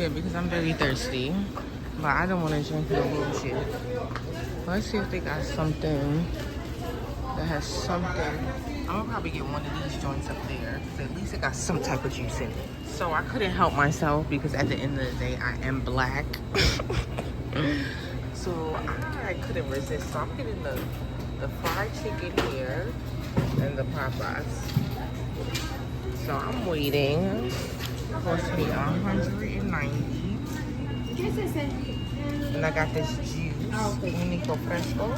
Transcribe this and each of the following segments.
Yeah, because I'm very thirsty. But I don't want to drink no bullshit. Let's see if they got something that has something. I'm gonna probably get one of these joints up there. Because at least it got some type of juice in it. So I couldn't help myself because at the end of the day, I am black. So I couldn't resist. So I'm getting the fried chicken here and the Popeyes. So I'm waiting. It cost me $190. And I got this juice, Unico Fresco,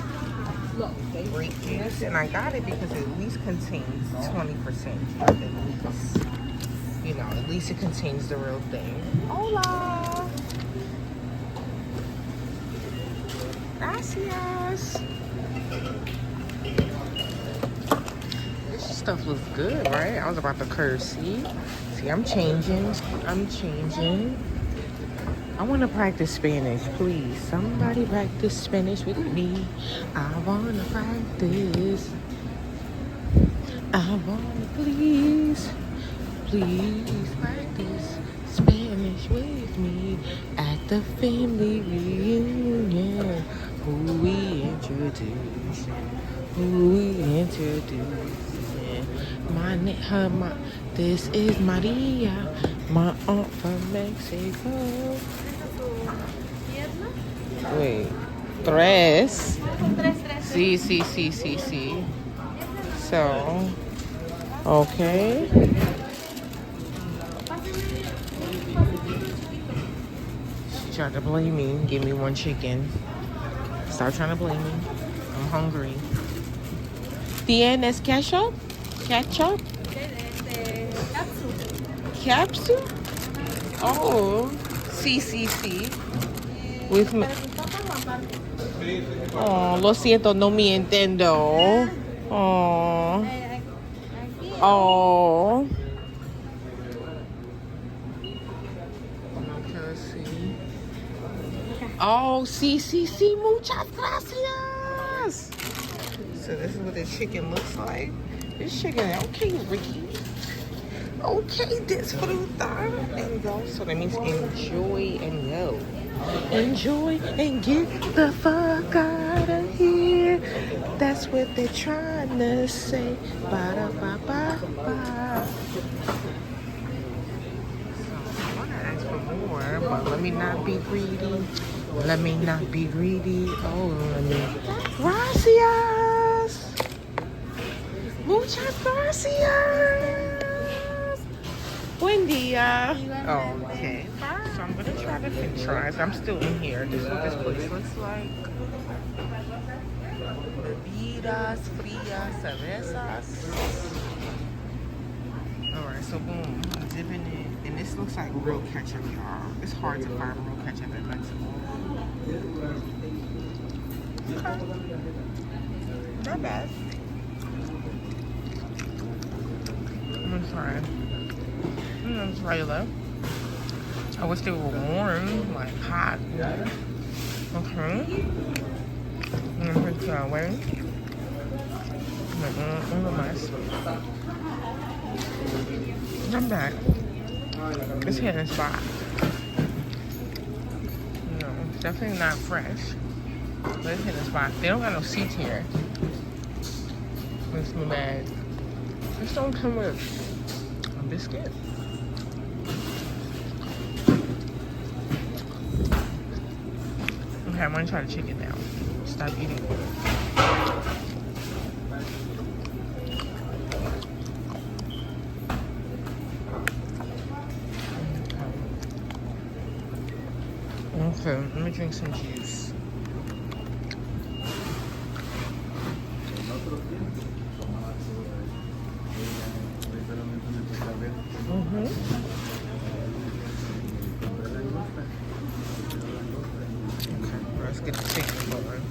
grape juice, and I got it because it at least contains 20%. At least, you know, at least it contains the real thing. Hola! Gracias! This stuff looks good, right? I was about to curse. See, I'm changing. I want to practice Spanish, please. Somebody practice Spanish with me. I want to practice. I want to please practice Spanish with me at the family reunion. Who we introduce? This is Maria, my aunt from Mexico. Wait, tres. Sí. So, okay. She tried to blame me, give me one chicken. Stop trying to blame me. I'm hungry. ¿Tienes ketchup? Ketchup? Capsule? Oh, sí. With me. Oh, lo siento, no me entiendo. Oh. Oh, sí, muchas gracias. So this is what the chicken looks like. This chicken, okay, Ricky. Okay, disfrutar and go. So that means enjoy and go. Enjoy and get the fuck out of here. That's what they're trying to say. Ba-da-ba-ba-ba. So I want to ask for more, but let me not be greedy. Oh, let me. Gracias. Muchas gracias. Buen día. Okay. So I'm gonna try the french fries. I'm still in here. This is what this place looks like. Bebidas frías, cervezas. Alright, so boom. I'm dipping it. And this looks like real ketchup, y'all. It's hard to find real ketchup in Mexico. Okay. Not bad. I'm gonna try it's regular. I wish they were warm, like hot. Okay. I'm gonna put that away. I'm back. It's hitting a spot. No, it's definitely not fresh. But it's hitting a spot. They don't got no seats here. Makes me mad. This don't come with a biscuit. Okay, I'm gonna try the chicken now. Stop eating it. Okay, let me drink some juice. Let's get the chicken going.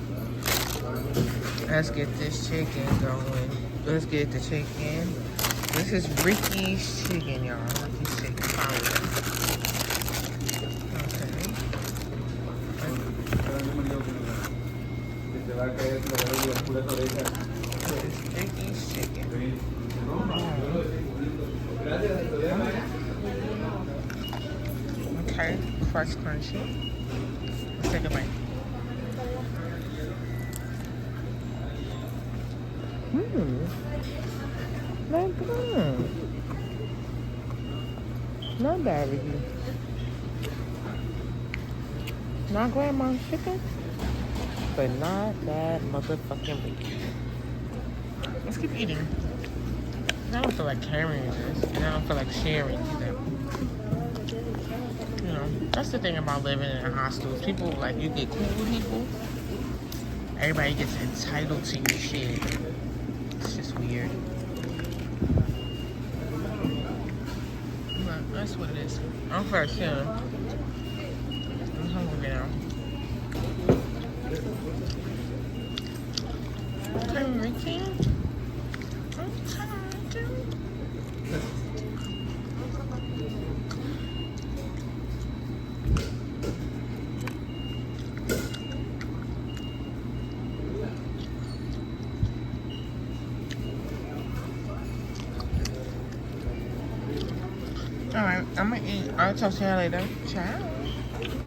Let's get this chicken going. Let's get the chicken. This is Ricky's chicken, y'all. Ricky's chicken powder. Okay. This is Ricky's chicken. Okay, crust crunchy. Let's take a bite. Not bad, Ricky. Not grandma's chicken, but not that motherfucking Ricky. Let's keep eating. I don't feel like carrying this, and I don't feel like sharing either. You know, that's the thing about living in a hostel. People, like, you get cool with people. Everybody gets entitled to your shit. It's just weird. But that's what it is. I'm for sure. I'm hungry now. Okay, Ricky. Alright, I'm gonna eat. I'll talk to you later. Ciao.